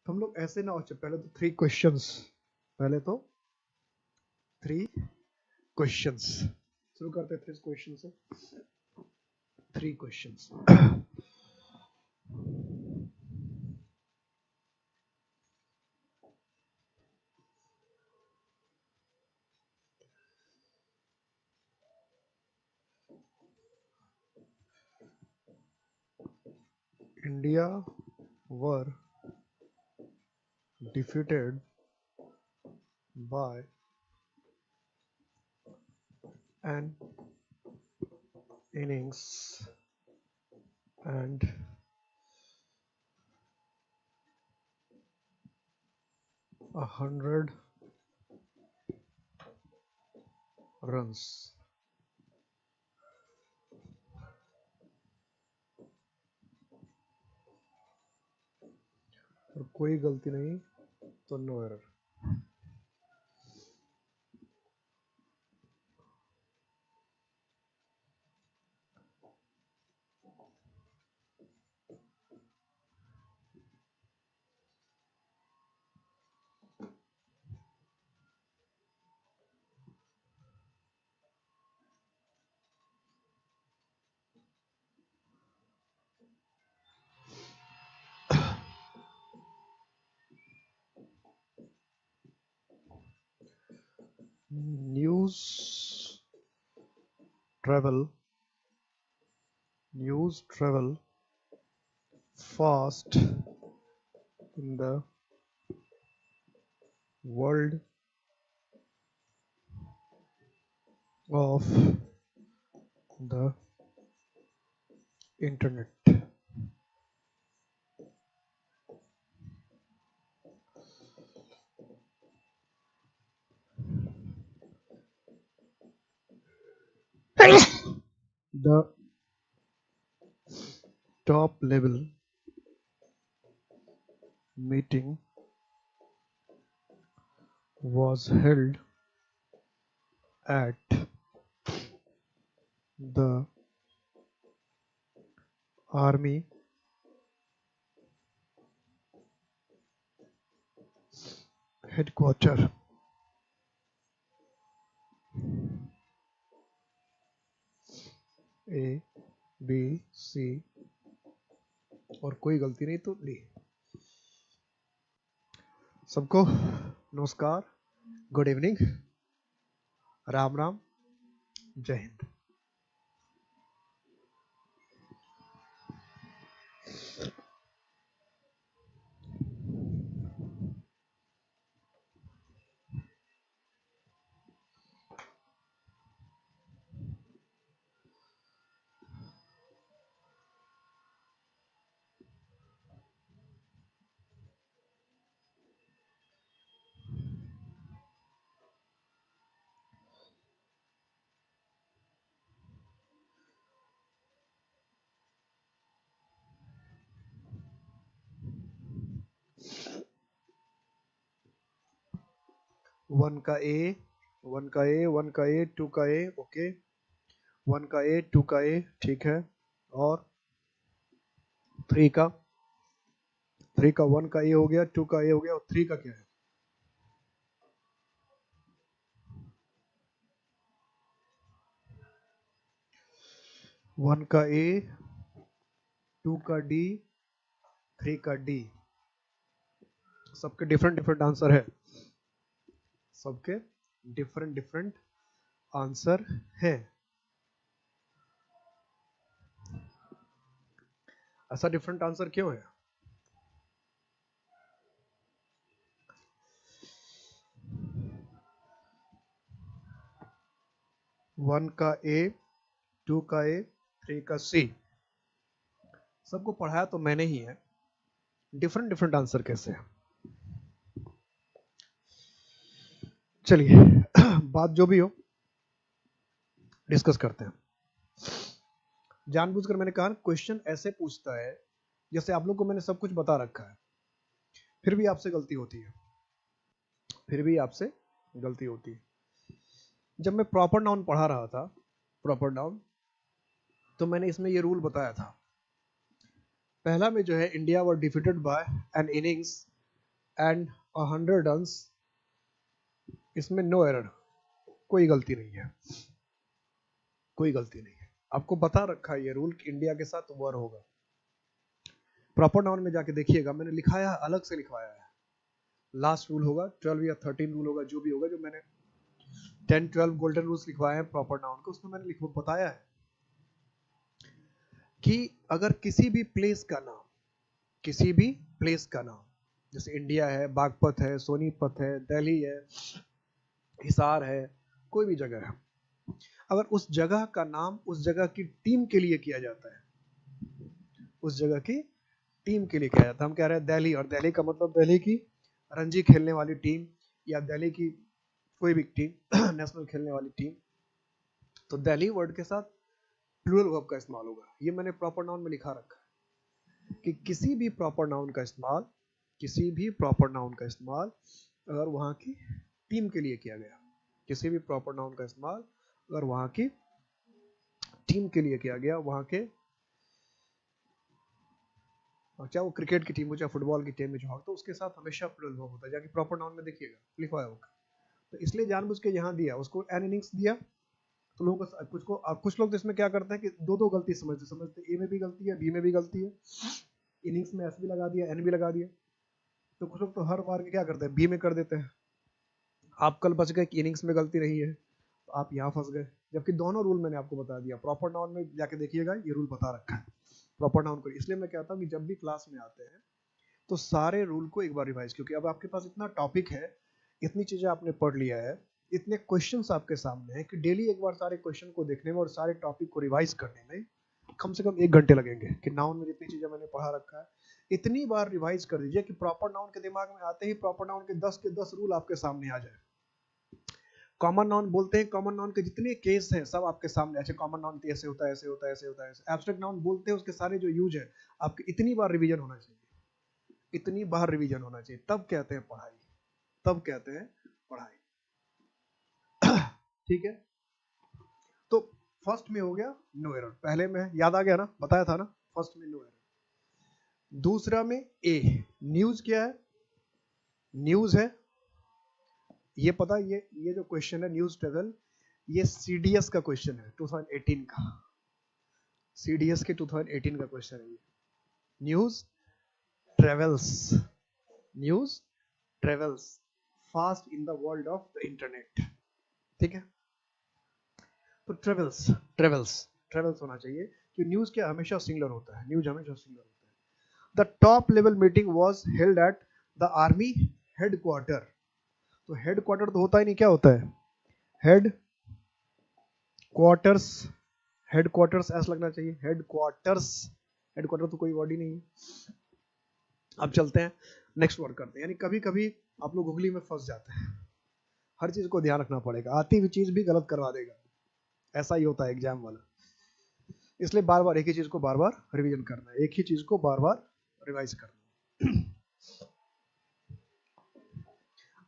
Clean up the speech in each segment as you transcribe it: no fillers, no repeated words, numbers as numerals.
तो हम लोग ऐसे ना पहले तो थ्री क्वेश्चंस, पहले तो थ्री क्वेश्चंस शुरू करते हैं। थ्री क्वेश्चन से three questions. India were defeated by an innings and 100 runs। और कोई गलती नहीं तो no error. News travel fast in the world of the internet। The top level meeting was held at the army headquarters। A B C और कोई गलती नहीं तो डी। सबको नमस्कार, गुड इवनिंग, राम राम, जय हिंद। वन का ए, वन का ए, वन का ए, टू का ए, ओके। वन का ए, टू का ए, ठीक है। और थ्री का वन का ए हो गया, टू का ए हो गया, और थ्री का क्या है? वन का ए, टू का डी, थ्री का डी। सबके डिफरेंट डिफरेंट आंसर है, सबके डिफरेंट डिफरेंट आंसर है। ऐसा डिफरेंट आंसर क्यों है? वन का ए, टू का ए, थ्री का सी। सबको पढ़ाया तो मैंने ही है, डिफरेंट डिफरेंट आंसर कैसे है? चलिए बात जो भी हो डिस्कस करते हैं। जानबूझकर मैंने कहा क्वेश्चन ऐसे पूछता है जैसे आप लोग को मैंने सब कुछ बता रखा है, फिर भी आपसे गलती होती है, फिर भी आपसे गलती होती है। जब मैं प्रॉपर नाउन पढ़ा रहा था, प्रॉपर नाउन, तो मैंने इसमें ये रूल बताया था। पहला में जो है India were defeated by an innings and 100 tons, इसमें नो एरर, कोई गलती नहीं है, कोई गलती नहीं है। आपको बता रखा है ये रूल कि इंडिया के साथ वर होगा। प्रॉपर नाउन में जाके देखिएगा, मैंने लिखाया है, अलग से लिखवाया है। लास्ट रूल होगा 12 या 13 रूल होगा, जो भी होगा, जो मैंने 10-12 गोल्डन रूल्स लिखवाए हैं प्रॉपर नाउन को, उसमें मैंने बताया है कि अगर किसी भी प्लेस का नाम, किसी भी प्लेस का नाम, जैसे इंडिया है, बागपत है, सोनीपत है, दिल्ली है, हिसार है, कोई भी जगह है, अगर उस जगह का नाम उस जगह की टीम के लिए किया जाता है, उस जगह की टीम के लिए किया जाता है, हम कह रहे हैं दिल्ली, और दिल्ली का मतलब दिल्ली की रणजी खेलने वाली टीम, या दिल्ली की कोई भी टीम नेशनल खेलने वाली टीम, तो दिल्ली वर्ड के साथ प्लूरल वर्ब का इस्तेमाल होगा। ये मैंने प्रॉपर नाउन में लिखा रखा है कि किसी भी प्रॉपर नाउन का इस्तेमाल, किसी भी प्रॉपर नाउन का इस्तेमाल अगर वहां की टीम के लिए किया गया, किसी भी प्रॉपर नाउन का इस्तेमाल अगर वहां की टीम के लिए किया गया, वहां के, चाहे वो क्रिकेट की टीम हो, चाहे फुटबॉल की टीम में जो हो, तो उसके साथ हमेशा प्लूरल वर्ब होता है। जाके प्रॉपर नाउन में देखिएगा लिखवाया होगा। तो इसलिए जानबूझ के यहाँ दिया, उसको एन इनिंग्स दिया, तो लोगों को कुछ लोग तो इसमें क्या करते हैं कि दो दो गलती समझते ए में भी गलती है, बी में भी गलती है, इनिंग्स में एस भी लगा दिया, एन भी लगा दिया, तो कुछ लोग तो हर बार के क्या करते हैं, बी में कर देते हैं। आप कल बच गए कि इनिंग्स में गलती नहीं है, तो आप यहाँ फंस गए, जबकि दोनों रूल मैंने आपको बता दिया। प्रॉपर नाउन में जाके देखिएगा, ये रूल बता रखा है प्रॉपर नाउन को। इसलिए मैं कहता हूँ कि जब भी क्लास में आते हैं तो सारे रूल को एक बार रिवाइज, क्योंकि अब आपके पास इतना टॉपिक है, इतनी चीजें आपने पढ़ लिया है, इतने क्वेश्चंस आपके सामने हैं कि डेली एक बार सारे क्वेश्चन को देखने में और सारे टॉपिक को रिवाइज करने में कम से कम 1 घंटे लगेंगे। कि नाउन में जितनी चीजें मैंने पढ़ा रखा है, इतनी बार रिवाइज कर दीजिए कि प्रॉपर नाउन के दिमाग में आते ही प्रॉपर नाउन के 10 रूल आपके सामने आ जाए। कॉमन नाउन बोलते हैं, कॉमन नाउन के जितने केस हैं सब आपके सामने, ऐसे कॉमन नाउन ऐसे होता है, ऐसे होता है, ऐसे होता है। एब्स्ट्रैक्ट नाउन बोलते हैं, उसके सारे जो यूज है आपके, इतनी बार रिवीजन होना चाहिए, इतनी बार रिवीजन होना चाहिए, तब कहते हैं पढ़ाई, तब कहते हैं पढ़ाई। ठीक है, तो फर्स्ट में हो गया नो एरर, पहले में याद आ गया ना, बताया था ना, फर्स्ट में नो एरर। दूसरा में ए, न्यूज क्या है, न्यूज है, ये पता, ये जो क्वेश्चन है न्यूज ट्रेवल, ये सीडीएस का क्वेश्चन है 2018 का, सीडीएस के 2018 का क्वेश्चन है ये। News travels, news travels fast in the world of the internet. ठीक है, तो ट्रेवल्स, ट्रेवल्स, ट्रेवल्स होना चाहिए, कि न्यूज क्या हमेशा सिंगुलर होता है, न्यूज हमेशा सिंगुलर होता है। The top level meeting was held at the army headquarter, तो हेडक्वार्टर तो होता ही नहीं, क्या होता है, हेड क्वार्टर्स, हेडक्वार्टर्स ऐसा लगना चाहिए, हेडक्वार्टर्स, हेडक्वार्टर तो कोई वर्ड ही नहीं है। अब चलते हैं नेक्स्ट वर्ड करते हैं। यानी कभी कभी आप लोग गूगली में फंस जाते हैं, हर चीज को ध्यान रखना पड़ेगा, आती हुई चीज भी गलत करवा देगा, ऐसा ही होता है एग्जाम वाला। इसलिए बार बार एक ही चीज को बार बार रिवीजन करना है, एक ही चीज को बार बार रिवाइज करना है।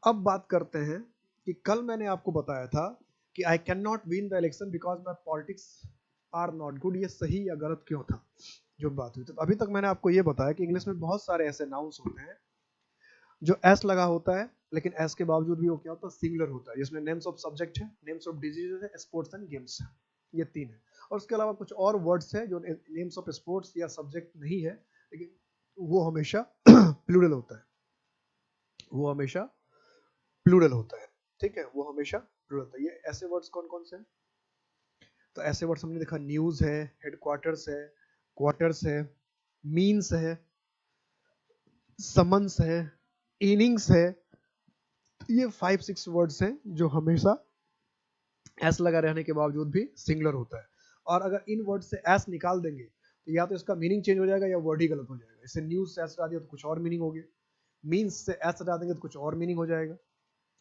अब बात करते हैं कि कल मैंने आपको बताया था कि I can not win the election because my politics are not good, ये सही या गलत क्यों था, जो बात हुई। तो अभी तक मैंने आपको ये बताया कि इंग्लिश में बहुत सारे ऐसे नाउन्स होते हैं जो एस लगा होता है, लेकिन एस के बावजूद भी वो क्या होता है, सिंगुलर होता है, जिसमें नेम्स ऑफ सब्जेक्ट है, नेम्स ऑफ डिजीजेस है, स्पोर्ट्स एंड गेम्स है, ये 3 है। और उसके अलावा कुछ और वर्ड्स है जो नेम्स ऑफ स्पोर्ट्स या सब्जेक्ट नहीं है, लेकिन वो हमेशा प्लूरल होता है, वो हमेशा प्लूरल होता है। ठीक है, वो हमेशा प्लूरल होता है। ये ऐसे वर्ड्स कौन कौन से हैं, तो ऐसे वर्ड्स हमने देखा, न्यूज है, हेडक्वार्टर्स है, क्वार्टर्स है, मीन्स है, समन्स है, इनिंग्स है। ये 5-6 वर्ड्स हैं जो हमेशा एस लगा रहने के बावजूद भी सिंगुलर होता है। और अगर इन वर्ड से एस निकाल देंगे तो या तो इसका मीनिंग चेंज हो जाएगा या वर्ड ही गलत हो जाएगा। जैसे न्यूज से एस हटा दिया तो कुछ और मीनिंग हो गया, मीन्स से एस हटा देंगे तो कुछ और मीनिंग हो जाएगा।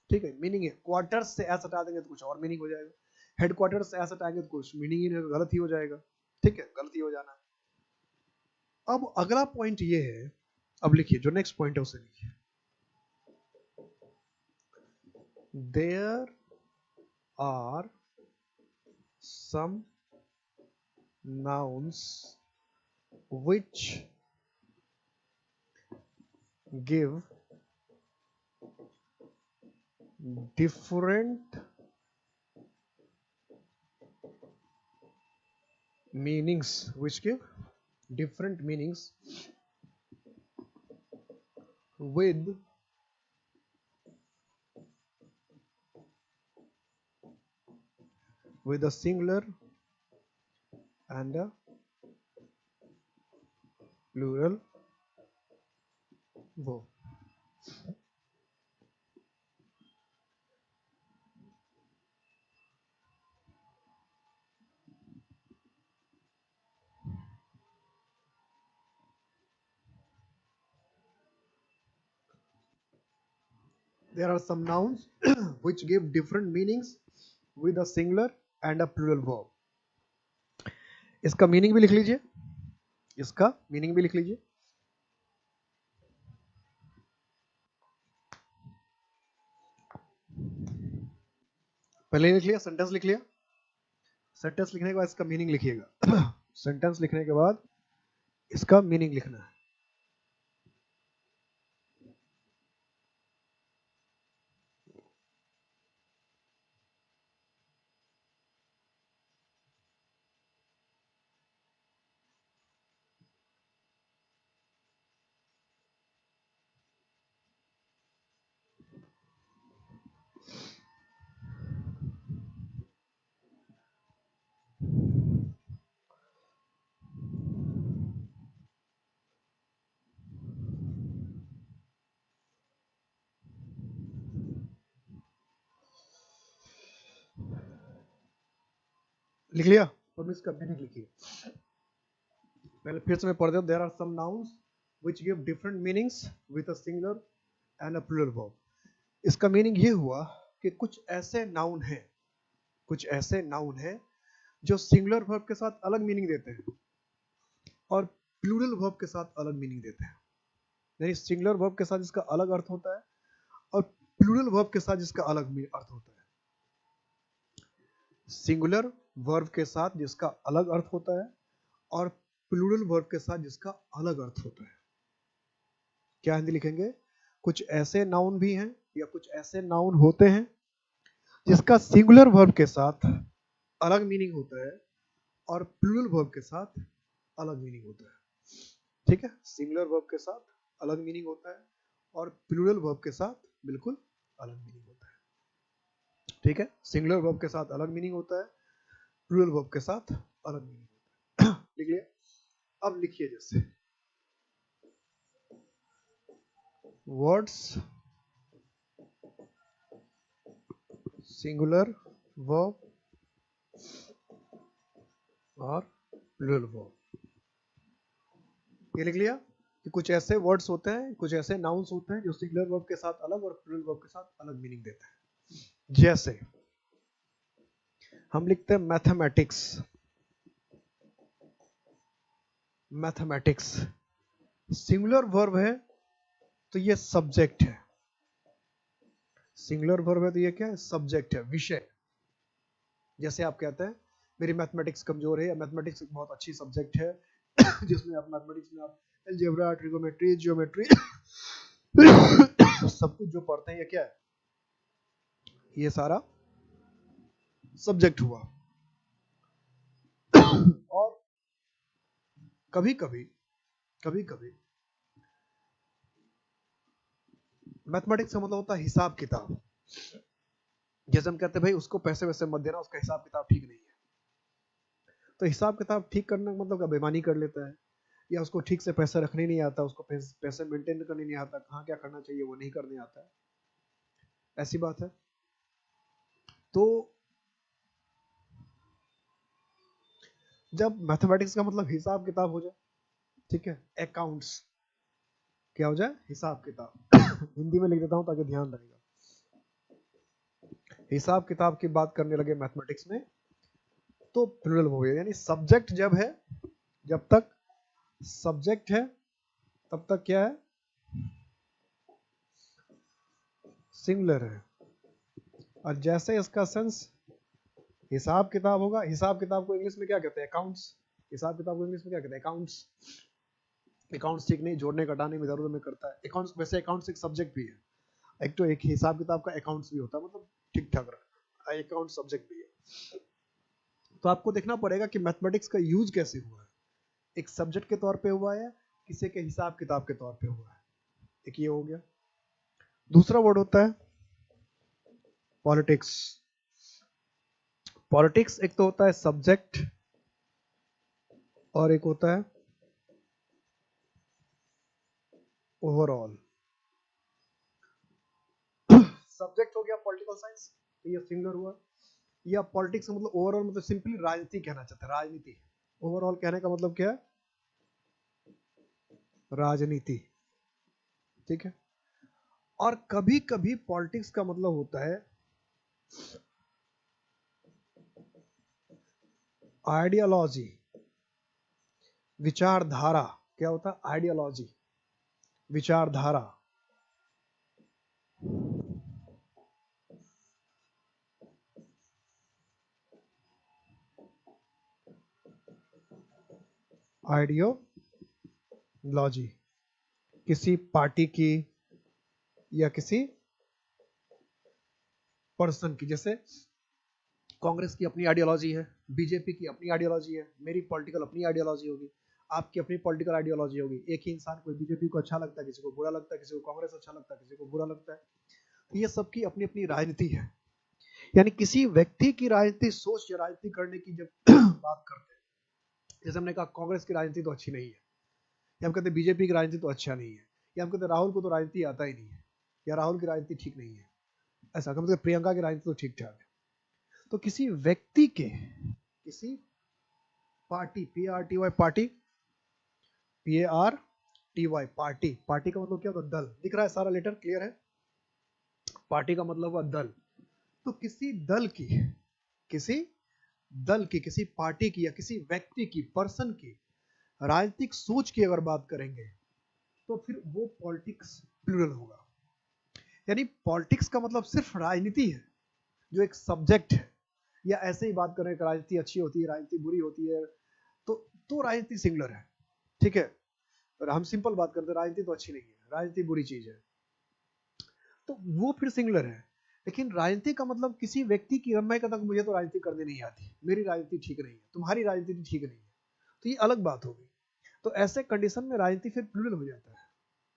ठीक है, मीनिंग है, क्वार्टर्स से एस हटा देंगे तो कुछ और मीनिंग हो जाएगा, हेडक्वार्टर से एस हटाएंगे तो कुछ मीनिंग ही गलत ही हो जाएगा। ठीक है, गलती हो जाना है। अब अगला पॉइंट ये है, अब लिखिए जो नेक्स्ट पॉइंट है उसे लिखिए, there are some nouns which give different meanings, which give different meanings with a singular and a plural verb. There are some nouns which give different meanings with a singular and a plural verb. इसका meaning भी लिख लीजिए, इसका meaning भी लिख लीजिए. पहले लिख लिया, सेंटेंस लिख लिया. सेंटेंस लिखने के बाद इसका मीनिंग लिखिएगा. सेंटेंस लिखने के बाद इसका मीनिंग लिखना है. लिख लिया, तो इसका मीनिंग लिखिए. पहले फिर से मैं पढ़ देता हूं. There are some nouns which give different meanings with a singular and a plural verb. इसका मीनिंग ये हुआ कि कुछ ऐसे नाउन हैं, कुछ ऐसे नाउन हैं जो सिंगुलर वर्ब के साथ अलग मीनिंग देते हैं और प्लूरल वर्ब के साथ अलग मीनिंग देते हैं. यानी सिंगुलर वर्ब के साथ इसका अलग अर्थ होता है और प्लूरल वर्ब के साथ इसका अलग अर्थ होता है. सिंगुलर वर्ब के साथ जिसका अलग अर्थ होता है और प्लूरल वर्ब के साथ जिसका अलग अर्थ होता है. क्या हिंदी लिखेंगे? कुछ ऐसे नाउन भी हैं या कुछ ऐसे नाउन होते हैं जिसका सिंगुलर वर्ब के साथ अलग मीनिंग होता है और प्लूरल वर्ब के साथ अलग मीनिंग होता है. ठीक है, सिंगुलर वर्ब के साथ अलग मीनिंग होता है और प्लूरल वर्ब के साथ बिल्कुल अलग मीनिंग होता है. ठीक है, सिंगुलर वर्ब के साथ अलग मीनिंग होता है, प्लूरल वर्ब के साथ अलग मीनिंग होता है. लिख लिया. अब लिखिए जैसे वर्ड्स सिंगुलर वर्ब और प्लूरल वर्ब. ये लिख लिया कि कुछ ऐसे वर्ड्स होते हैं, कुछ ऐसे नाउन्स होते हैं जो सिंगुलर वर्ब के साथ अलग और प्लूरल वर्ब के साथ अलग मीनिंग देते हैं. जैसे हम लिखते हैं मैथमेटिक्स. मैथमेटिक्स सिंगुलर वर्ब है तो ये सब्जेक्ट है. सिंगुलर वर्ब है तो ये क्या है? सब्जेक्ट है, विषय. जैसे आप कहते हैं मेरी मैथमेटिक्स कमजोर है, या मैथमेटिक्स एक बहुत अच्छी सब्जेक्ट है जिसमें आप मैथमेटिक्स में आप अलजेब्रा, ट्रिगोमेट्री, ज्योमेट्री सब कुछ जो पढ़ते हैं, ये क्या है? ये सारा सब्जेक्ट हुआ. और कभी कभी मैथमेटिक्स का मतलब होता है हिसाब किताब. जैसे हम कहते हैं भाई उसको पैसे वैसे मत देना, उसका हिसाब किताब ठीक नहीं है. तो हिसाब किताब ठीक करने का मतलब क्या? बेईमानी कर लेता है, या उसको ठीक से पैसे रखने नहीं आता, उसको पैसे मेंटेन करने नहीं आता, कहाँ क्या करना चाहिए वो नहीं करने आता है. ऐसी बात है. तो जब मैथमेटिक्स का मतलब हिसाब किताब हो जाए, ठीक है, अकाउंट्स क्या हो जाए? हिसाब किताब. हिंदी में लिख देता हूं ताकि ध्यान रहेगा. हिसाब किताब की बात करने लगे मैथमेटिक्स में तो प्लूरल हो गया. यानी सब्जेक्ट जब है, जब तक सब्जेक्ट है तब तक क्या है? सिंगुलर है. और जैसे इसका सेंस हिसाब किताब होगा, हिसाब किताब को इंग्लिश में क्या कहते हैं? अकाउंट्स. हिसाब किताब को इंग्लिश में क्या कहते हैं? अकाउंट्स. अकाउंट्स ठीक नहीं, जोड़ने घटाने में इधर उधर में करता है. अकाउंट्स वैसे अकाउंट्स एक सब्जेक्ट भी है. एक तो एक हिसाब किताब का अकाउंट्स भी होता है, मतलब ठीक ठाक रहा, अकाउंट सब्जेक्ट भी है। तो आपको देखना पड़ेगा कि मैथमेटिक्स का यूज कैसे हुआ है, एक सब्जेक्ट के तौर पे हुआ है, किसी के हिसाब किताब के तौर पे हुआ है। एक ये हो गया। दूसरा वर्ड होता है पॉलिटिक्स। पॉलिटिक्स एक तो होता है सब्जेक्ट और एक होता है ओवरऑल। सब्जेक्ट हो गया पॉलिटिकल साइंस, तो ये सिंगुलर हुआ। या पॉलिटिक्स का मतलब ओवरऑल, मतलब सिंपली राजनीति कहना चाहते हैं, राजनीति। ओवरऑल कहने का मतलब क्या है, राजनीति, ठीक है। और कभी कभी पॉलिटिक्स का मतलब होता है आइडियोलॉजी, विचारधारा। क्या होता है आइडियोलॉजी, विचारधारा। आइडियोलॉजी किसी पार्टी की या किसी पर्सन की। जैसे कांग्रेस की अपनी आइडियोलॉजी है, बीजेपी की अपनी आइडियोलॉजी है, मेरी पॉलिटिकल अपनी आइडियोलॉजी होगी, आपकी अपनी पॉलिटिकल आइडियोलॉजी होगी। एक ही इंसान को बीजेपी को अच्छा लगता है, किसी को बुरा लगता है, किसी को कांग्रेस अच्छा लगता है, किसी को बुरा लगता है। तो ये सबकी अपनी अपनी राजनीति है। यानी किसी व्यक्ति की राजनीति सोच या राजनीति करने की जब बात करते हैं, जैसे हमने कहा कांग्रेस की राजनीति तो अच्छी नहीं है, या हम कहते हैं बीजेपी की राजनीति तो अच्छा नहीं है, या हम कहते हैं राहुल को तो राजनीति आता ही नहीं है, या राहुल की राजनीति ठीक नहीं है, ऐसा हम कहते हैं प्रियंका की राजनीति तो ठीक ठाक है। तो किसी व्यक्ति के, किसी party, PARTY party, PARTY party, party का मतलब क्या होता है दल, दिख रहा है सारा लेटर क्लियर है। पार्टी का मतलब हुआ दल। तो किसी दल की, किसी दल की, किसी पार्टी की या किसी व्यक्ति की, पर्सन की राजनीतिक सोच की अगर बात करेंगे तो फिर वो पॉलिटिक्स प्लूरल होगा। यानी पॉलिटिक्स का मतलब सिर्फ राजनीति है, जो एक सब्जेक्ट है। या ऐसे ही बात करें कि राजनीति अच्छी होती है, राजनीति बुरी होती है, तो राजनीति सिंगुलर है, ठीक है। और हम सिंपल बात करते हैं राजनीति तो अच्छी नहीं है, राजनीति बुरी चीज है, तो वो फिर सिंगुलर है। लेकिन राजनीति का मतलब किसी व्यक्ति की, मैं कहता हूं मुझे तो राजनीति करनी नहीं आती, मेरी राजनीति ठीक नहीं है, तुम्हारी राजनीति ठीक नहीं है, तो ये अलग बात होगी। तो ऐसे कंडीशन में राजनीति फिर प्लूरल हो जाता है।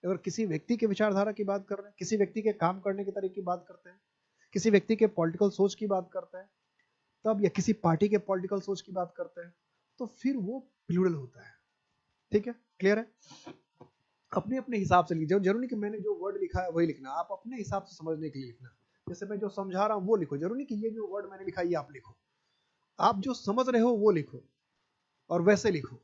अगर किसी व्यक्ति के विचारधारा की बात कर रहे हैं, किसी व्यक्ति के काम करने के तरीके की बात करते हैं, किसी व्यक्ति के पॉलिटिकल सोच की बात करते हैं तब, या किसी पार्टी के पॉलिटिकल सोच की बात करते हैं, तो फिर वो प्लूरल होता है, ठीक है, क्लियर है। अपने अपने हिसाब से लीजिए, जरूरी नहीं कि मैंने जो वर्ड लिखा है वही लिखना, आप अपने हिसाब से समझने के लिए लिखना। जैसे मैं जो समझा रहा हूँ वो लिखो, जरूरी नहीं कि ये जो वर्ड मैंने लिखा है ये आप लिखो, आप जो समझ रहे हो वो लिखो और वैसे लिखो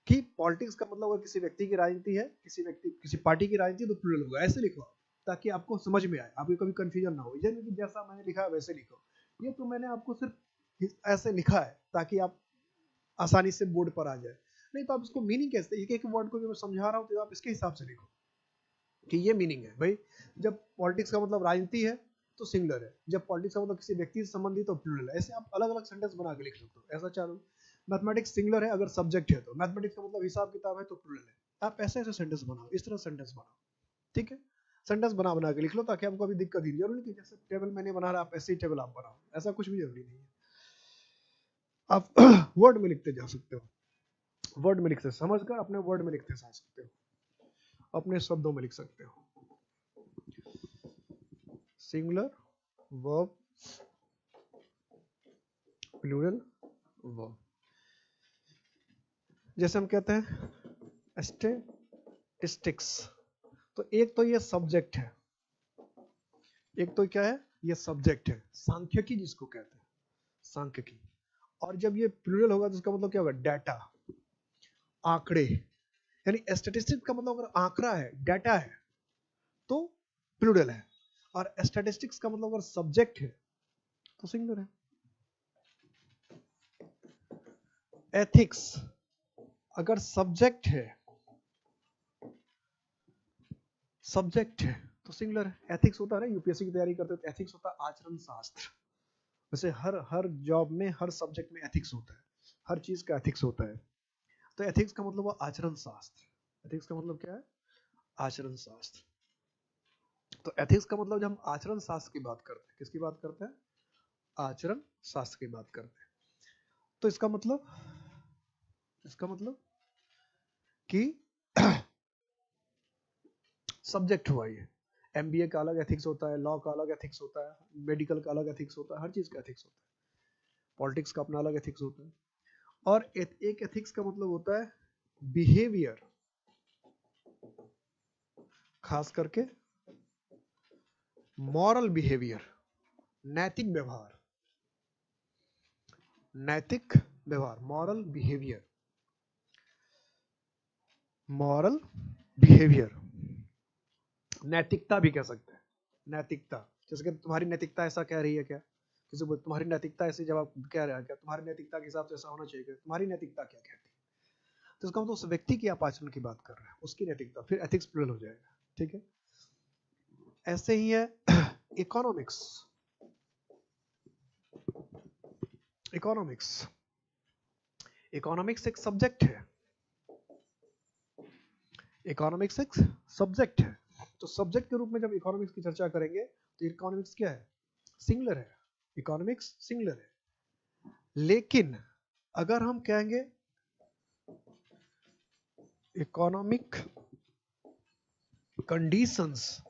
कि पॉलिटिक्स का मतलब अगर किसी व्यक्ति की राजनीति है, किसी व्यक्ति, किसी पार्टी की राजनीति, तो प्लूरल होगा, ऐसे लिखो आप, ताकि आपको समझ में आए, आपको कभी कंफ्यूजन ना हो। ये जैसा मैंने लिखा है वैसे लिखो, ये तो मैंने आपको सिर्फ ऐसे लिखा है ताकि आप आसानी से बोर्ड पर आ जाए। नहीं तो आप इसको मीनिंग कैसे, एक एक वर्ड को जो मैं समझा रहा हूँ तो आप इसके हिसाब से लिखो कि ये मीनिंग है भाई। जब पॉलिटिक्स का मतलब राजनीति है तो सिंगुलर है, जब पॉलिटिक्स का मतलब किसी व्यक्ति से संबंधित तो प्लूरल है। ऐसे आप अलग अलग सेंटेंस बना के लिख सकते हो, ऐसा चालू। मैथमेटिक्स सिंगुलर है अगर सब्जेक्ट है, तो मैथमेटिक्स का मतलब हिसाब किताब है तो प्लूरल है। आप ऐसे ऐसे सेंटेंस बनाओ, इस तरह सेंटेंस बनाओ, ठीक है। सेंटेंस बना बना के लिख लो ताकि आपको अभी दिक्कत ही नहीं। जरूरी नहीं कि जैसे टेबल मैंने बना रहा आप ऐसे ही टेबल आप बनाओ, ऐसा कुछ भी जरूरी नहीं है। आप वर्ड में लिखते जा सकते हो, वर्ड में लिखते समझ कर अपने वर्ड में लिखते समझ सकते हो, अपने शब्दों में लिख सकते हो। Singular verb, plural verb. जैसे हम कहते हैं स्टैटिस्टिक्स, तो एक तो ये सब्जेक्ट है, एक तो क्या है ये सब्जेक्ट है, सांख्यिकी जिसको कहते हैं, सांख्यिकी। और जब ये प्लूरल होगा तो इसका मतलब क्या होगा, डाटा, आंकड़े। यानी स्टैटिस्टिक्स का मतलब अगर आंकड़ा है, डाटा है, तो प्लूरल है। और स्टैटिस्टिक्स का मतलब अगर सब्जेक्ट है तो सिंगुलर है। एथिक्स अगर सब्जेक्ट है, सब्जेक्ट है तो सिंगुलर है। एथिक्स होता है ना, यूपीएससी की तैयारी करते हो तो एथिक्स होता है आचरण शास्त्र। वैसे हर हर जॉब में, हर सब्जेक्ट में एथिक्स होता है, हर चीज का एथिक्स होता है। तो एथिक्स का मतलब वो आचरण शास्त्र। एथिक्स का मतलब क्या है, आचरण शास्त्र। तो एथिक्स का मतलब जब हम आचरण शास्त्र की बात करते हैं, किसकी बात करते हैं? आचरण शास्त्र की बात करते हैं। तो इसका मतलब कि सब्जेक्ट हुआ ये। एमबीए का अलग एथिक्स होता है, लॉ का अलग एथिक्स होता है, मेडिकल का अलग एथिक्स होता है, हर चीज का एथिक्स होता है। पॉलिटिक्स का अपना अलग एथिक्स होता है। और एक एथिक्स का मतलब होता है बिहेवियर, खास करके मॉरल बिहेवियर, नैतिक व्यवहार, नैतिक व्यवहार, मॉरल बिहेवियर, मॉरल बिहेवियर, नैतिकता भी कह सकते हैं। नैतिकता, जैसे कि तुम्हारी नैतिकता ऐसा कह रही है क्या? किसी को तुम्हारी नैतिकता ऐसे जवाब कह रहा है क्या? तुम्हारी नैतिकता के हिसाब से ऐसा होना चाहिए क्या? तुम्हारी नैतिकता क्या कहती है? तो इसका मतलब उस व्यक्ति की आप आचरण की बात कर रहे हैं, उसकी नैतिकता, फिर एथिक्स प्लूरल हो जाएगा। ठीक है, ऐसे ही है इकोनॉमिक्स। इकोनॉमिक्स इकोनॉमिक्स एक सब्जेक्ट है। इकोनॉमिक्स एक सब्जेक्ट है। तो सब्जेक्ट के रूप में जब इकोनॉमिक्स की चर्चा करेंगे तो इकोनॉमिक्स क्या है? सिंगुलर है। इकोनॉमिक्स सिंगुलर है। लेकिन अगर हम कहेंगे इकोनॉमिक कंडीशंस,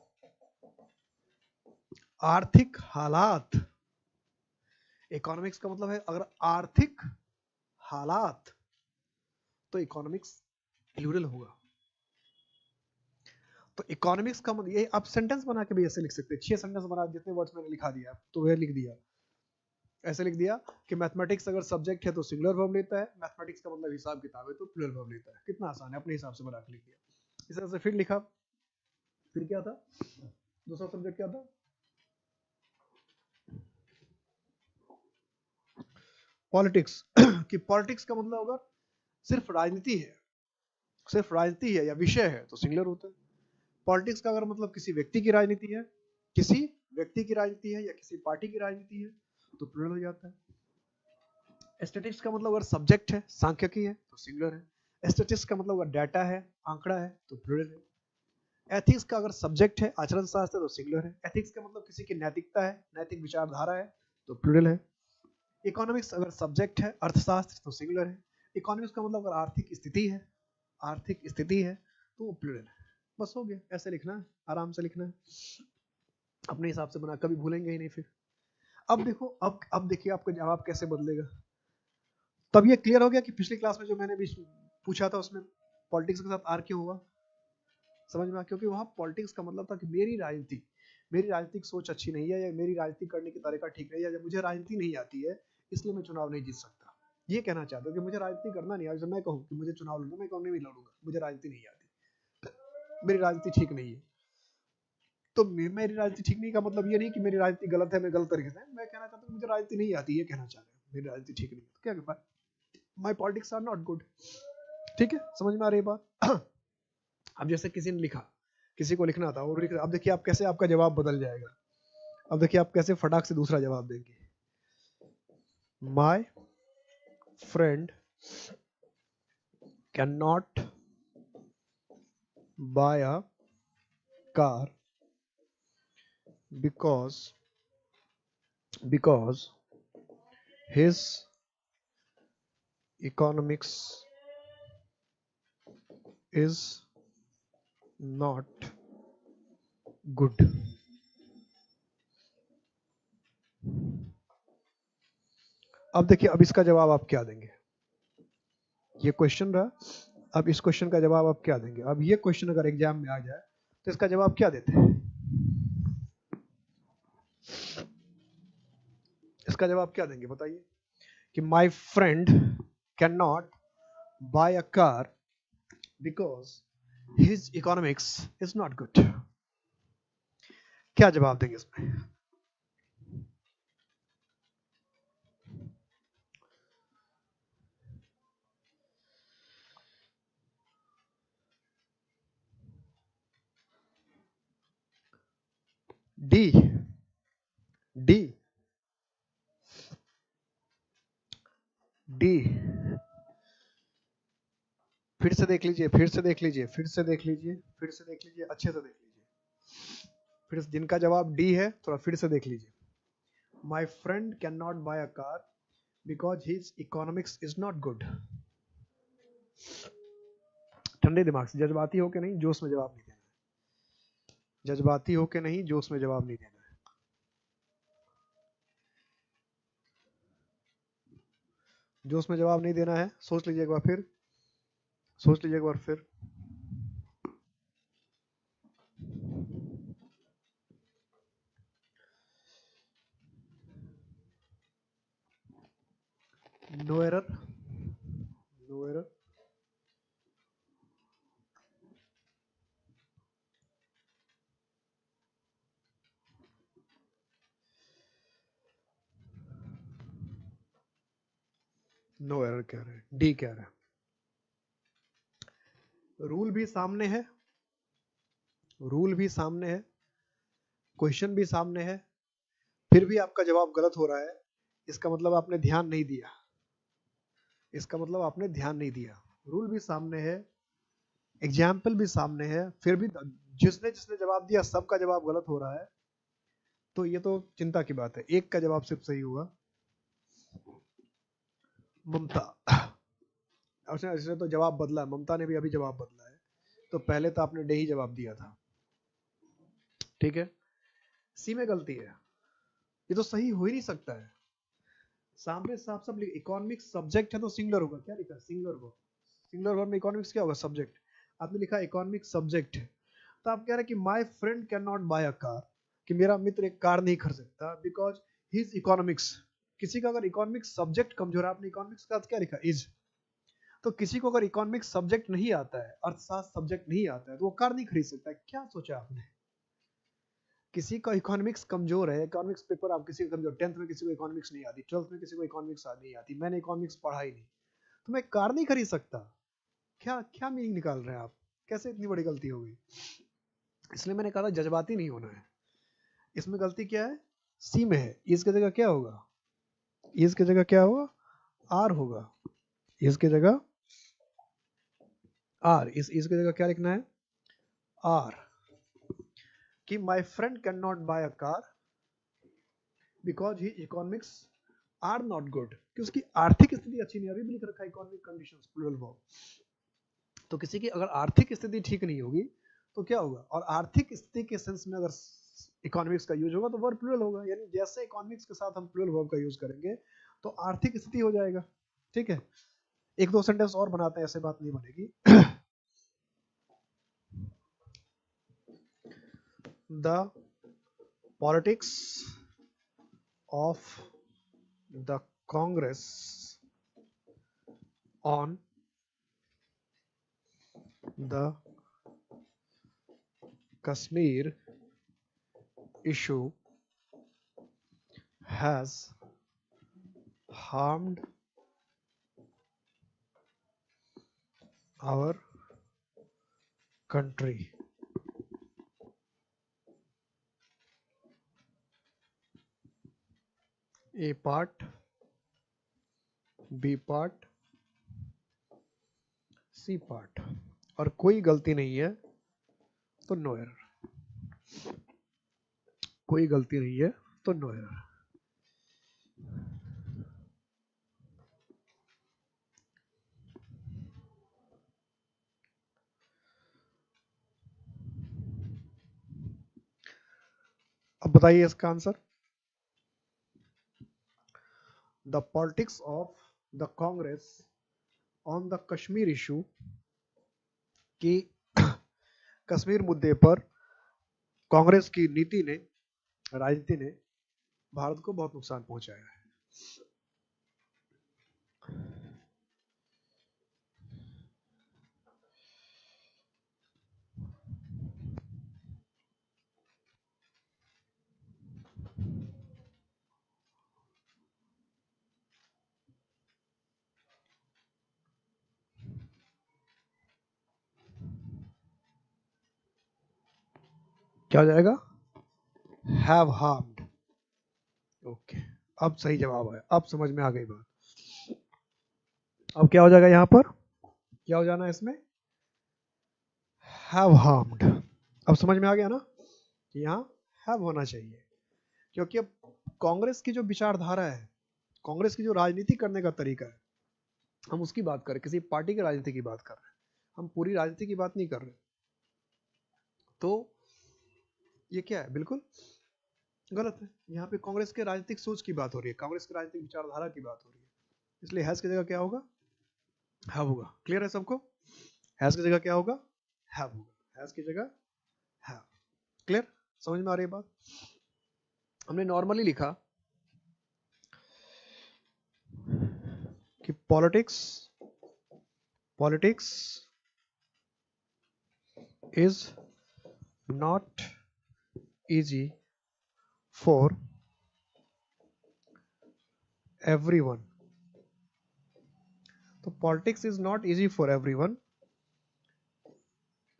आर्थिक हालात, इकोनॉमिक्स का मतलब है अगर आर्थिक हालात, तो इकोनॉमिक्स प्लूरल होगा। तो इकोनॉमिक्स का मतलब ये आप सेंटेंस बना के भी ऐसे लिख सकते हैं। 6 सेंटेंस बना, जितने वर्ड्स मैंने लिखा दिया तो वह लिख दिया। ऐसे लिख दिया कि मैथमेटिक्स अगर सब्जेक्ट है तो सिंगुलर वर्ब लेता है, मैथमेटिक्स का मतलब हिसाब किताब है तो प्लूरल वर्ब लेता है। कितना आसान है, अपने हिसाब से बना के लिख दिया। इस तरह से फिर लिखा, फिर क्या था? दूसरा सब्जेक्ट क्या था? पॉलिटिक्स। कि पॉलिटिक्स का मतलब अगर सिर्फ राजनीति है, सिर्फ राजनीति है या विषय है तो सिंगुलर होता है। पॉलिटिक्स का अगर मतलब किसी व्यक्ति की राजनीति है, किसी व्यक्ति की राजनीति है या किसी पार्टी की राजनीति है तो प्लूरल हो जाता है। स्टैटिस्टिक्स का मतलब अगर सब्जेक्ट है, सांख्यिकी है तो सिंगुलर है। स्टैटिस्टिक्स का मतलब अगर डाटा है, आंकड़ा है तो प्लूरल है। एथिक्स का अगर सब्जेक्ट है, आचरण शास्त्र तो सिंगुलर है। एथिक्स का मतलब किसी की नैतिकता है, नैतिक विचारधारा है तो प्लूरल है। इकोनॉमिक्स अगर सब्जेक्ट है, अर्थशास्त्र तो सिंगुलर है। इकोनॉमिक्स का मतलब अगर आर्थिक स्थिति है, आर्थिक स्थिति है तो वो प्लूरल है। बस हो गया, ऐसे लिखना है, आराम से लिखना है, अपने हिसाब से बना, कभी भूलेंगे ही नहीं फिर। अब देखो, अब देखिए आपका जवाब कैसे बदलेगा। तब ये क्लियर हो गया कि पिछली क्लास में जो मैंने भी पूछा था उसमें पॉलिटिक्स के साथ आर क्यों हुआ, समझ में आ? क्योंकि वहां पॉलिटिक्स का मतलब था कि मेरी राजनीतिक सोच अच्छी नहीं है, या मेरी राजनीति करने की तरीका ठीक नहीं है, या मुझे राजनीति नहीं आती है इसलिए मैं चुनाव नहीं जीत सकता। ये कहना चाहता हूँ कि मुझे राजनीति करना नहीं आता। मैं कहूँ कि मुझे चुनाव लड़ना, मैं कहूँ नहीं लड़ूंगा, मुझे राजनीति नहीं आती, मेरी राजनीति ठीक नहीं है। तो मेरी राजनीति ठीक नहीं का मतलब ये नहीं कि मेरी राजनीति गलत है, मैं गलत तरीके से, मैं कहना चाहता हूँ मुझे राजनीति नहीं आती, ये कहना चाह रहे हैं, मेरी राजनीति ठीक नहीं है। तो क्या माई पॉलिटिक्स आर नॉट गुड। ठीक है, समझ में आ रही बात? अब जैसे किसी ने लिखा, किसी को लिखना था और अब देखिए आप कैसे, आपका जवाब बदल जाएगा। अब देखिए आप कैसे फटाक से दूसरा जवाब देंगे। My friend can not buy a car because his economics is not good। अब देखिए, अब इसका जवाब आप क्या देंगे? ये क्वेश्चन रहा, अब इस क्वेश्चन का जवाब आप क्या देंगे? अब ये क्वेश्चन अगर एग्जाम में आ जाए तो इसका जवाब क्या देते हैं? इसका जवाब क्या देंगे बताइए? कि my friend can not buy a car because his economics is not good. क्या जवाब देंगे इसमें? D, D, D. फिर से देख लीजिए, फिर से देख लीजिए, फिर से देख लीजिए, फिर से देख लीजिए, अच्छे से देख लीजिए। फिर जिनका जवाब डी है थोड़ा फिर से देख लीजिए। My friend can not buy a car because his economics is not good. ठंडे दिमाग से, जज्बाती हो के नहीं, जोश में जवाब नहीं देना है। जज्बाती हो के नहीं, जोश में जवाब नहीं देना है। जोश में जवाब नहीं देना है। सोच लीजिए एक बार फिर, सोच लीजिए एक बार फिर। No error, no error. No error कह रहे हैं, डी कह रहे हैं। रूल भी सामने है, रूल भी सामने है, क्वेश्चन भी सामने है, फिर भी आपका जवाब गलत हो रहा है। इसका मतलब आपने ध्यान नहीं दिया, इसका मतलब आपने ध्यान नहीं दिया। रूल भी सामने है, एग्जाम्पल भी सामने है, फिर भी जिसने जिसने जवाब दिया सबका जवाब गलत हो रहा है। तो ये तो चिंता की बात है। एक का जवाब सिर्फ सही हुआ, ममता। उसने तो जवाब बदला, ममता ने भी अभी जवाब बदला है। तो पहले तो आपने डी ही जवाब दिया था, ठीक है। सी में गलती है, ये तो सही हो ही नहीं सकता है। सामने साफ साफ लिखा, इकोनॉमिक्स सब्जेक्ट है तो सिंगुलर होगा। क्या लिखा? Singular verb. सिंगुलर वर्ब में इकोनॉमिक्स क्या होगा? सब्जेक्ट। आपने लिखा इकोनॉमिक सब्जेक्ट है, तो आप कह रहे हैं कि my friend can not buy a car, कि मेरा मित्र एक कार नहीं खरीद सकता बिकॉज हिज इकोनॉमिक्स। किसी का अगर इकोनॉमिक्स सब्जेक्ट कमजोर है, आपने इकोनॉमिक्स का क्या लिखा? इज। तो किसी को अगर इकोनॉमिक्स सब्जेक्ट नहीं आता है, अर्थशास्त्र सब्जेक्ट नहीं आता है, तो वो कार नहीं खरीद सकता है। क्या सोचा आपने? किसी का इकोनॉमिक्स कमजोर है, इकोनॉमिक्स पेपर आप किसी का कमजोर, 10th में किसी को इकोनॉमिक्स नहीं आती, 12th में किसी को इकोनॉमिक्स नहीं आती, मैंने इकोनॉमिक्स पढ़ा ही नहीं, तो मैं कार नहीं खरीद सकता। क्या क्या मीनिंग निकाल रहे हैं आप? कैसे इतनी बड़ी गलती हो गई? इसलिए मैंने कहा था जज्बाती नहीं होना है। इसमें गलती क्या है? सी में है। इसकी जगह क्या होगा? इसकी जगह क्या होगा? आर होगा। इसकी जगह आर। इसकी जगह क्या लिखना है? आर। कि my friend can not buy a car because he economics are not good, कि उसकी आर्थिक स्थिति अच्छी नहीं। अभी भी लिख रखा है इकोनॉमिक कंडीशंस प्लूरल वर्ब। तो किसी की अगर आर्थिक स्थिति ठीक नहीं होगी तो क्या होगा? और आर्थिक स्थिति के सेंस में अगर इकोनॉमिक्स का यूज होगा तो वर्ब प्लूरल होगा। यानी जैसे इकोनॉमिक्स के साथ हम प्लूरल वर्ब का यूज करेंगे तो आर्थिक स्थिति हो जाएगा। ठीक है, एक दो सेंटेंस और बनाते हैं, ऐसे बात नहीं बनेगी। The politics of the Congress on the Kashmir issue has harmed our country. A part, B part, C part, और कोई गलती नहीं है तो नो एरर। कोई गलती नहीं है तो नो एरर। अब बताइए इसका answer. The politics of the Congress on the Kashmir issue, कि कश्मीर मुद्दे पर कांग्रेस की नीति ने, राजनीति ने भारत को बहुत नुकसान पहुंचाया है। क्या हो जाएगा? Have harmed. ओके, अब सही जवाब है, अब समझ में आ गई बात। अब क्या हो जाएगा यहाँ पर? क्या हो जाना है इसमें? Have harmed. अब समझ में आ गया ना कि यहाँ हैव होना चाहिए, क्योंकि अब कांग्रेस की जो विचारधारा है, कांग्रेस की जो राजनीति करने का तरीका है, हम उसकी बात कर रहे हैं, किसी पार्टी की राजनीति की बात कर रहे हैं, हम पूरी राजनीति की बात नहीं कर रहे। तो ये क्या है, बिल्कुल गलत है। यहाँ पे कांग्रेस के राजनीतिक सोच की बात हो रही है, कांग्रेस की राजनीतिक विचारधारा की बात हो रही है, इसलिए हैज की जगह क्या होगा, हैव होगा। क्लियर है सबको, हैज की जगह क्या होगा, हैव होगा, हैज की जगह हैव। क्लियर, समझ में आ रही है बात। हमने नॉर्मली लिखा कि politics is not easy for everyone। तो politics is not easy for everyone,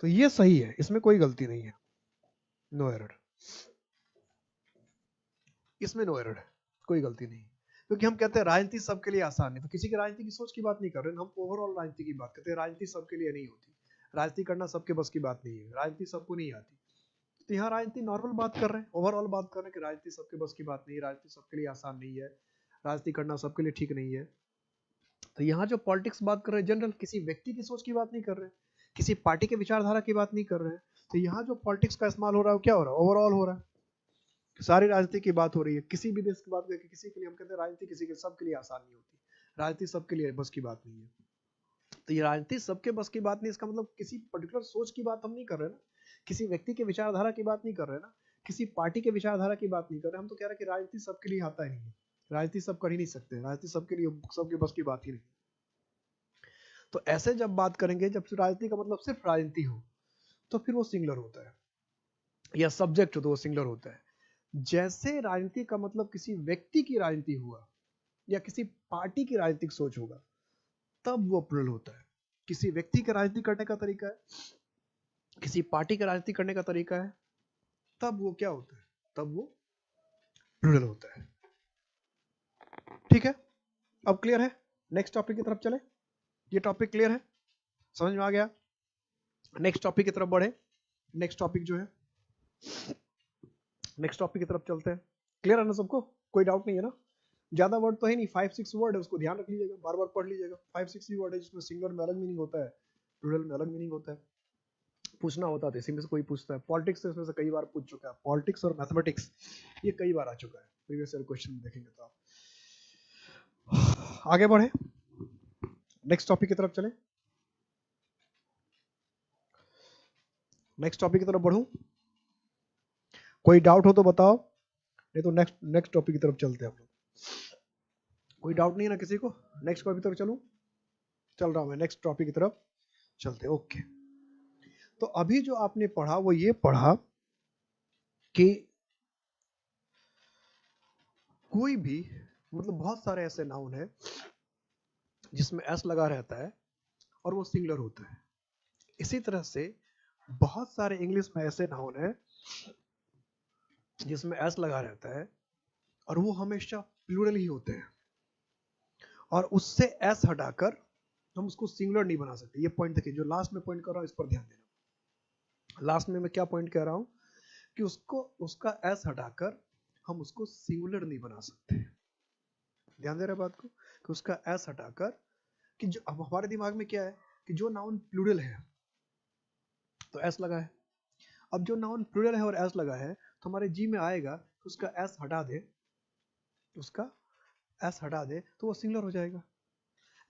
तो ये सही है, इसमें कोई गलती नहीं है, नो एरर, इसमें नो एरर है, कोई गलती नहीं। क्योंकि हम कहते हैं राजनीति सबके लिए आसान है, तो किसी की राजनीति की सोच की बात नहीं कर रहे हैं, हम ओवरऑल राजनीति की बात करते हैं। राजनीति सबके लिए नहीं होती, राजनीति करना सबके बस की बात नहीं है, राजनीति सबको नहीं आती। तो यहाँ राजनीति नॉर्मल बात कर रहे हैं, ओवरऑल बात कर रहे हैं कि राजनीति सबके बस की बात नहीं है, राजनीति सबके लिए आसान नहीं है, राजनीति करना सबके लिए ठीक नहीं है। तो यहाँ जो पॉलिटिक्स बात कर रहे हैं जनरल, किसी व्यक्ति की सोच की बात नहीं कर रहे हैं, किसी पार्टी के विचारधारा की बात नहीं कर रहे हैं। तो यहाँ जो पॉलिटिक्स का इस्तेमाल हो रहा है वो क्या हो रहा है, ओवरऑल हो रहा है, सारी राजनीति की बात हो रही है। किसी भी देश की बात करके किसी के लिए हम कहते हैं राजनीति किसी के सबके लिए आसान नहीं होती, राजनीति सबके लिए बस की बात नहीं है। तो ये राजनीति सबके बस की बात नहीं, इसका मतलब किसी पर्टिकुलर सोच की बात हम नहीं कर रहे ना, किसी व्यक्ति के विचारधारा की बात नहीं कर रहे ना, किसी पार्टी के विचारधारा की बात नहीं कर रहे। हम तो कह रहे हैं कि राजनीति सबके लिए आता ही नहीं है, राजनीति सब कर ही नहीं सकते, राजनीति सबके लिए सबके बस की बात ही नहीं। तो ऐसे जब बात करेंगे, जब राजनीति का मतलब सिर्फ राजनीति हो, तो फिर वो सिंगुलर होता है, या सब्जेक्ट हो तो वो सिंगुलर होता है। जैसे राजनीति का मतलब किसी व्यक्ति की राजनीति हुआ या किसी पार्टी की राजनीतिक सोच होगा, तब वो प्लुरल होता है। किसी व्यक्ति का राजनीति करने का तरीका है, किसी पार्टी का राजनीति करने का तरीका है, तब वो क्या होता है, तब वो प्लुरल होता है। ठीक है, अब क्लियर है, नेक्स्ट टॉपिक की तरफ चले। ये टॉपिक क्लियर है, समझ में आ गया। नेक्स्ट टॉपिक की तरफ बढ़े, नेक्स्ट टॉपिक जो है, नेक्स्ट टॉपिक की तरफ चलते हैं। क्लियर है ना सबको, कोई डाउट नहीं है ना। ज्यादा वर्ड तो है नहीं, 5-6 वर्ड है, उसको ध्यान रख लीजिएगा, बार बार पढ़ लीजिएगा। 5-6 ही वर्ड है, जिसमें सिंगुलर में अलग मीनिंग होता है, प्लुरल में अलग मीनिंग होता है। पूछना होता था, इसी में से कोई पूछता है। पॉलिटिक्स इसमें से कई बार पूछ चुका है, पॉलिटिक्स और मैथमेटिक्स ये कई बार आ चुका है, प्रीवियस ईयर क्वेश्चन में देखेंगे तो आप। आगे बढ़े, नेक्स्ट टॉपिक की तरफ चले। नेक्स्ट टॉपिक की तरफ बढ़ूं, कोई डाउट हो तो बताओ, नहीं तो नेक्स्ट टॉपिक की तरफ चलते हैं हम लोग। कोई डाउट नहीं है ना किसी को, नेक्स्ट टॉपिक की तरफ चलूं, चल रहा हूं मैं, नेक्स्ट टॉपिक की तरफ चलते हैं। ओके, तो अभी जो आपने पढ़ा वो ये पढ़ा कि कोई भी, मतलब बहुत सारे ऐसे नाउन है जिसमें एस लगा रहता है और वो सिंगुलर होता है। इसी तरह से बहुत सारे इंग्लिश में ऐसे नाउन है जिसमें एस लगा रहता है और वो हमेशा प्लूरल ही होते हैं, और उससे एस हटाकर हम उसको सिंगुलर नहीं बना सकते। ये पॉइंट देखिए, जो लास्ट में पॉइंट कर रहा हूं इस पर ध्यान देना। लास्ट में मैं क्या पॉइंट कह रहा हूं कि उसको, उसका एस हटाकर हम उसको सिंगुलर नहीं बना सकते। ध्यान दे रहे बात को, कि उसका एस हटाकर, कि जो अब हमारे दिमाग में क्या है कि जो नाउन प्लूरल है तो एस लगा है। अब जो नाउन प्लूरल है और एस लगा है, तो हमारे जी में आएगा तो उसका एस हटा दे, उसका एस हटा दे तो वो सिंगुलर हो जाएगा।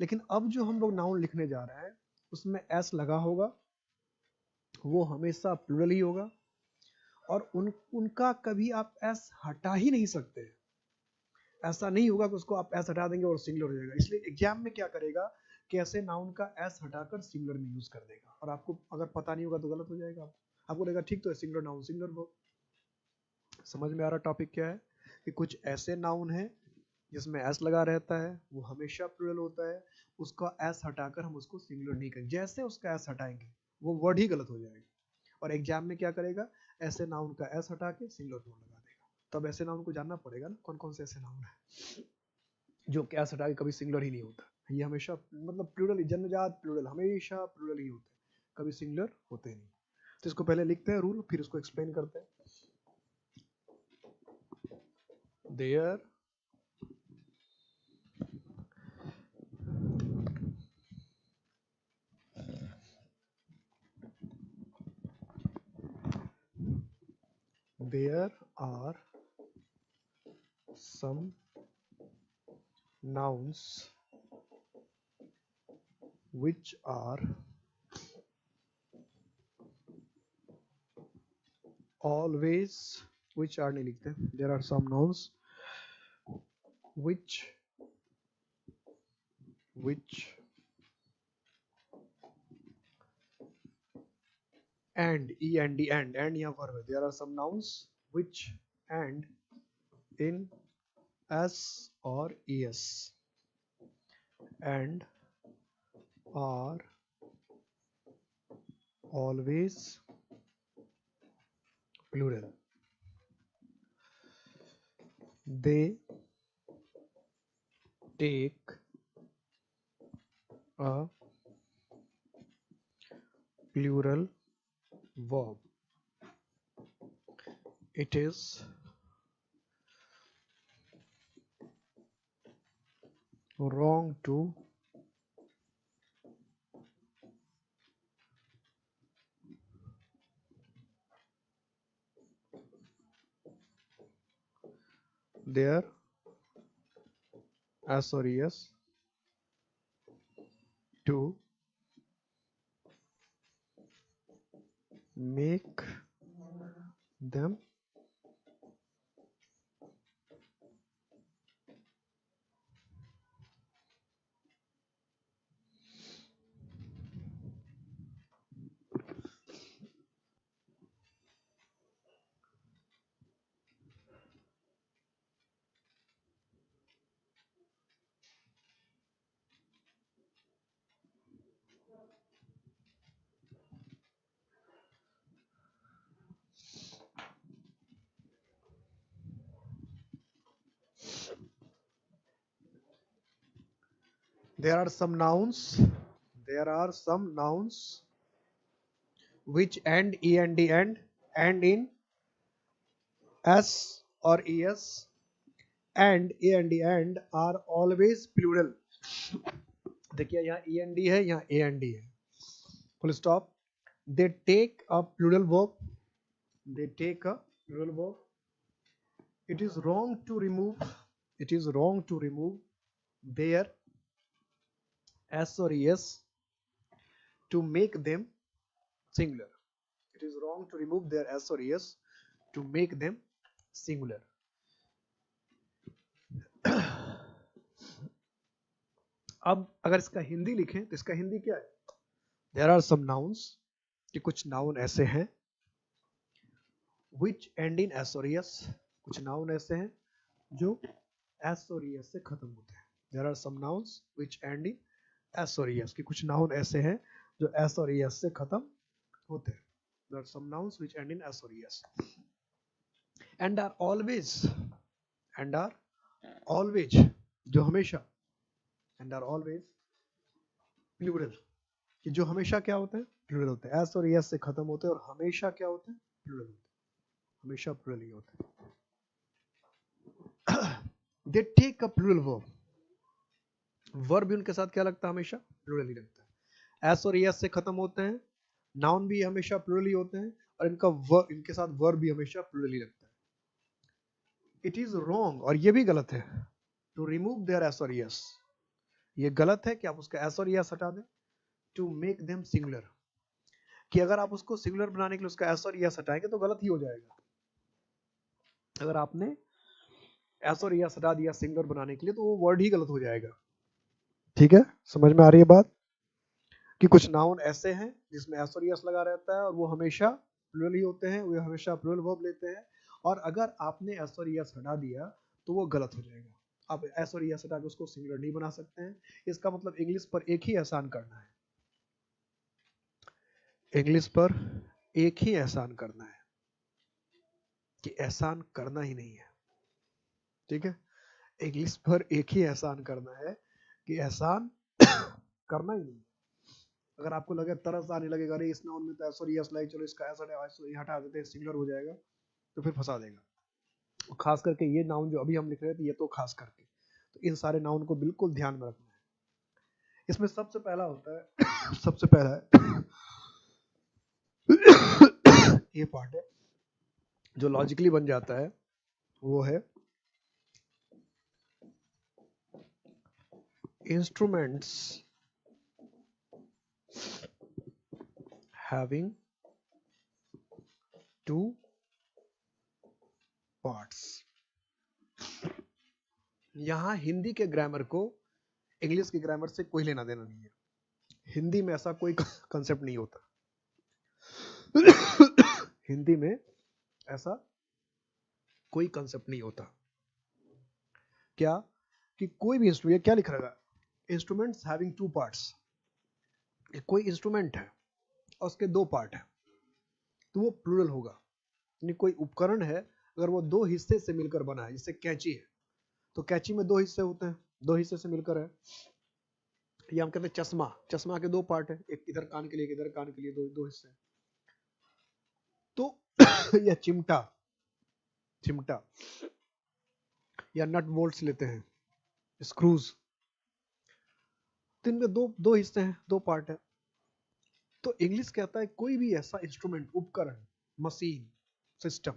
लेकिन अब जो हम लोग नाउन लिखने जा रहे हैं उसमें एस लगा होगा, वो हमेशा प्लूरल ही होगा, और उनका कभी आप एस हटा ही नहीं सकते। ऐसा नहीं होगा कि उसको आप एस हटा देंगे और सिंगुलर हो जाएगा। इसलिए एग्जाम में क्या करेगा कि ऐसे नाउन का एस हटाकर सिंगुलर में यूज कर देगा, और आपको अगर पता नहीं होगा तो गलत हो जाएगा। आपको लगेगा ठीक तो है, सिंगुलर नाउन सिंगुलर वर्ब। समझ में आ रहा टॉपिक क्या है, कि कुछ ऐसे नाउन है जिसमें एस लगा रहता है, वो हमेशा प्लूरल होता है, उसका एस हटाकर हम उसको सिंगुलर नहीं करेंगे। जैसे उसका एस हटाएंगे वो वर्ड ही गलत हो जाएगा, और एग्जाम में क्या करेगा, ऐसे नाउन का एस हटा के सिंगुलर वर्ड लगा देगा। तब ऐसे नाउन को जानना पड़ेगा ना, कौन कौन से ऐसे नाउन है जो एस हटा के कभी सिंगुलर ही नहीं होता। ये हमेशा मतलब प्लूरल, जन्मजात प्लूरल, हमेशा प्लूरल ही होते हैं, कभी सिंगुलर होते नहीं। तो इसको पहले लिखते हैं रूल, फिर उसको एक्सप्लेन करते हैं। there are some nouns which are always, which are नहीं लिखते, there are some nouns which and and यहाँ verb है, there are some nouns which and in s or es and are always plural. They take a plural verb. It is wrong to their s or es to make them there are some nouns which end and in s or es and are always plural. देखिए यहाँ e है, यहाँ a है, full stop. They take a plural verb. It is wrong to remove their s or es to make them singular. It is wrong to remove their s or es to make them singular. अब अगर इसका हिंदी लिखें तो इसका हिंदी क्या है? There are some nouns, कि कुछ नाउन ऐसे हैं which end in s or es, कुछ नाउन ऐसे हैं जो s और es से खत्म होते हैं. There are some nouns which end in s or es, कि कुछ नाउन ऐसे हैं जो s और es से खत्म होते हैं. There are some nouns which end in s or es and are always जो हमेशा and are always plural, कि जो हमेशा क्या होते हैं? प्लूरल होते हैं. एस और एस से खत्म होते हैं और हमेशा क्या होते हैं? प्लूरल होते हैं. हमेशा प्लूरल ही होते हैं. They take a plural verb. Verb भी उनके साथ क्या लगता है? हमेशा प्लूरल ही लगता है. एस और एस से खत्म होते हैं. नाउन भी हमेशा प्लूरल ही होते हैं और इनके साथ वर्ब भी हमेशा प्लूरल ही लगता है. इट इज रॉन्ग, और ये भी गलत है, टू रिमूव देयर एस और एस. ये गलत है कि आप उसका एस और एस हटा दें. टू मेक देम सिंगुलर, कि अगर आप उसको सिंगुलर बनाने के लिए उसका एस और एस हटाएंगे तो गलत ही हो जाएगा. अगर आपने एस और एस हटा दिया सिंगुलर बनाने के लिए तो वो वर्ड ही गलत हो जाएगा. ठीक है, समझ में आ रही है बात? कि कुछ नाउन ऐसे हैं जिसमें एस और एस लगा रहता है और वो हमेशा प्लूरल ही होते हैं, वो हमेशा प्लूरल वर्ब लेते हैं. और अगर आपने एस और एस हटा दिया तो वो गलत हो जाएगा. आप एस और एस हटा के उसको सिंगुलर नहीं बना सकते हैं. इसका मतलब इंग्लिश पर एक ही एहसान करना है. इंग्लिश पर एक ही एहसान करना है, कि एहसान करना ही नहीं है. ठीक है, इंग्लिश पर एक ही एहसान करना है कि एहसान करना ही नहीं. अगर आपको लगे तरस आने लगेगा, अरे इस नाउन में तो एस और एस लाइक, चलो इसका एस हटा देते हैं सिंगुलर हो जाएगा, तो फिर फंसा देगा. खास करके ये नाउन जो अभी हम लिख रहे थे, ये तो खास करके, तो इन सारे नाउन को बिल्कुल ध्यान में रखना है। इसमें सबसे पहला होता है सबसे पहला है ये पार्ट है जो लॉजिकली बन जाता है, वो है इंस्ट्रूमेंट्स हैविंग टू पार्ट्स। यहां हिंदी के ग्रामर को इंग्लिश के ग्रामर से कोई लेना देना नहीं है। हिंदी में ऐसा कोई कंसेप्ट नहीं होता। हिंदी में ऐसा कोई कंसेप्ट नहीं होता। क्या कि कोई भी इंस्ट्रूमेंट, क्या लिख रहा है, इंस्ट्रूमेंट्स हैविंग टू पार्ट्स। कोई इंस्ट्रूमेंट है और उसके दो पार्ट है तो वो प्लूरल होगा। यानी कोई उपकरण है अगर वो दो हिस्से से मिलकर बना है, जैसे कैंची है तो कैंची में दो हिस्से होते हैं, दो हिस्से से मिलकर है। या हम कहते हैं चश्मा, चश्मा के दो पार्ट है, एक इधर कान के लिए एक इधर कान के लिए, दो हिस्से। तो यह चिमटा, चिमटा या नट बोल्ट्स लेते हैं, स्क्रूज, तो इनमें दो हिस्से हैं, दो पार्ट है। तो इंग्लिश कहता है कोई भी ऐसा इंस्ट्रूमेंट, उपकरण, मशीन, सिस्टम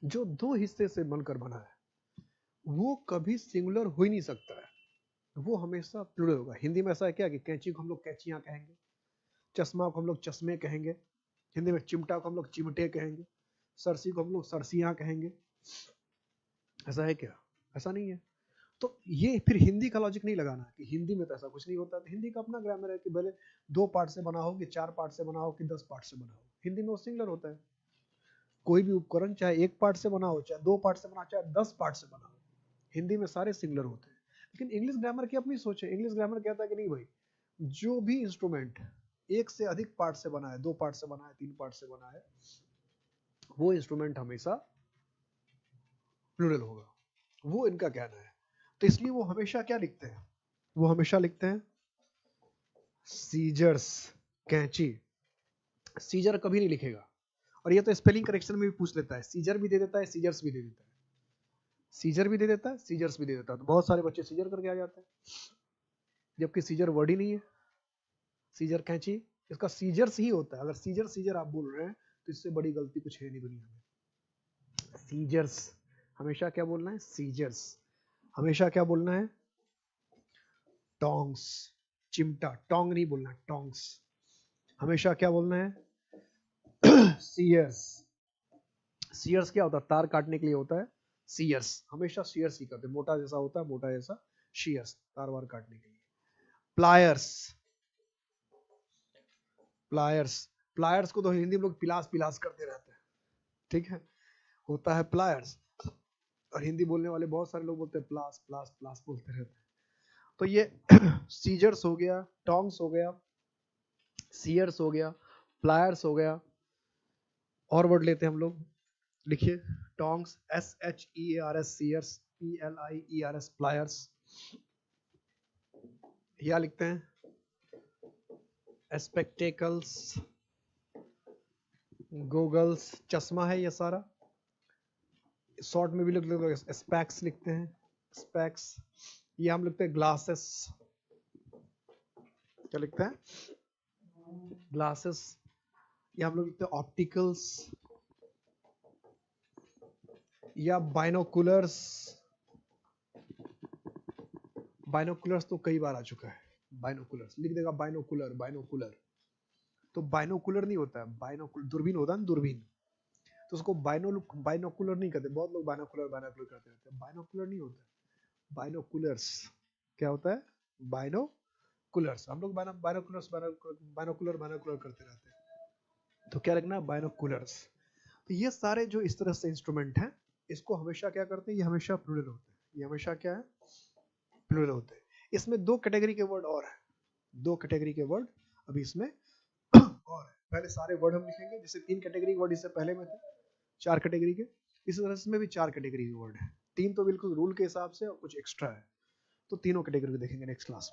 जो दो हिस्से से बनकर बना है वो कभी सिंगुलर हो ही नहीं सकता है, वो हमेशा प्लूरल होगा। हिंदी में ऐसा है क्या कि कैंची को हम लोग कैंचियां कहेंगे, चश्मा को हम लोग चश्मे कहेंगे, हिंदी में चिमटा को हम लोग चिमटे कहेंगे, सरसी को हम लोग सरसियां कहेंगे। ऐसा है क्या? ऐसा नहीं है। तो ये फिर हिंदी का लॉजिक नहीं लगाना कि हिंदी में तो ऐसा कुछ नहीं होता। तो हिंदी का अपना ग्रामर है कि भले दो पार्ट से बना हो कि चार पार्ट से बना हो कि 10 पार्ट से बना हो, हिंदी में वो सिंगुलर होता है। कोई भी उपकरण चाहे एक पार्ट से बना हो, चाहे दो पार्ट से बना हो, चाहे 10 पार्ट से बना हो, हिंदी में सारे सिंगुलर होते हैं। लेकिन इंग्लिश ग्रामर की अपनी सोच है। इंग्लिश ग्रामर कहता है कि नहीं भाई, जो भी इंस्ट्रूमेंट एक से अधिक पार्ट से बना है, दो पार्ट से बना है, तीन पार्ट से बना है, वो इंस्ट्रूमेंट हमेशा प्लूरल होगा, वो इनका कहना है। तो इसलिए वो हमेशा क्या लिखते हैं, वो हमेशा लिखते हैं सीजर्स, कैंची। सीजर कभी नहीं लिखेगा, और ये तो स्पेलिंग करेक्शन में भी पूछ लेता है, सीजर भी दे देता है, सीजर्स भी दे देता है, सीजर भी दे देता है, सीजर्स भी दे देता है। तो बहुत सारे बच्चे सीजर करके आ जाते हैं, जबकि सीजर वर्ड ही नहीं है। सीजर कैंची, इसका सीजर्स ही होता है। अगर सीजर सीजर आप बोल रहे हैं तो इससे बड़ी गलती कुछ है नहीं दुनिया में। सीजर्स, हमेशा क्या बोलना है, सीजर्स। हमेशा क्या बोलना है, टोंग्स, चिमटा, टोंग नहीं बोलना, टोंग्स। हमेशा क्या बोलना है, सीयर्स। सीयर्स क्या होता है, तार काटने के लिए होता है सीयर्स, हमेशा सीयर्स ही करते, मोटा जैसा होता है, मोटा जैसा शीयर्स, तार वार काटने के लिए। प्लायर्स, प्लायर्स, प्लायर्स को तो हिंदी में लोग पिलास पिलास करते रहते हैं, ठीक है, होता है प्लायर्स, और हिंदी बोलने वाले बहुत सारे लोग बोलते हैं प्लास प्लास प्लास बोलते रहते हैं। तो ये सीजर्स हो गया, टोंग्स हो गया, सीयर्स हो गया, प्लायर्स हो गया। और वर्ड लेते हैं हम लोग, लिखिए, tongs, SHEARS, shears, PLIERS, pliers. या लिखते हैं स्पेक्टेकल्स, गोगल्स, चश्मा है ये सारा। शॉर्ट में भी लोग स्पेक्स लिखते हैं, स्पेक्स। ये हम लिखते हैं ग्लासेस, क्या लिखते हैं, ग्लासेस। ये हम लोग लिखते हैं ऑप्टिकल्स या बाइनोकुलर्स। बाइनोकुलर्स तो कई बार आ चुका है, बाइनोकुलर्स लिख देगा, बाइनोकुलर, बाइनोकुलर। तो बाइनोकुलर नहीं होता है, बाइनोकुलर दूरबीन होता है ना, दूरबीन। तो उसको बाइनोकुलर नहीं कहते, बहुत लोग बाइनोकुलर बाइनोकुलर करते रहते हैं, बाइनोकुलर नहीं होता, बाइनोकुलर्स। क्या होता है, बाइनोकुलर्स। हम लोग बाइनोकुलर्स बाइनोकुलर बाइनोकुलर करते रहते हैं, तो क्या लिखना, बाइनोकुलर्स। तो ये सारे जो इस तरह से इंस्ट्रूमेंट हैं, इसको हमेशा क्या करते हैं, ये हमेशा प्लूरल होते हैं, ये हमेशा क्या है, प्लूरल होते हैं। इसमें दो कैटेगरी के वर्ड और हैं, दो कैटेगरी के वर्ड अभी इसमें और है। पहले सारे वर्ड हम लिखेंगे, जैसे 3 कैटेगरी वर्ड इससे पहले में थे, 4 कैटेगरी के, इस तरह से इसमें भी 4 कैटेगरी के वर्ड है। 3 तो बिल्कुल रूल के हिसाब से और कुछ एक्स्ट्रा है, तो तीनों कैटेगरी को देखेंगे नेक्स्ट क्लास में।